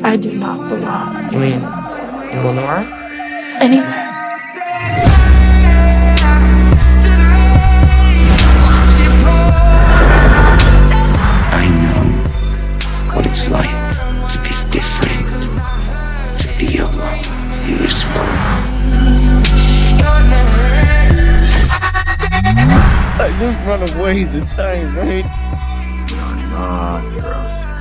I do not belong You mean in Lenore? anywhere. I know what it's like to be different, to be alone in this world. I just run away this time, right? You're not heroes.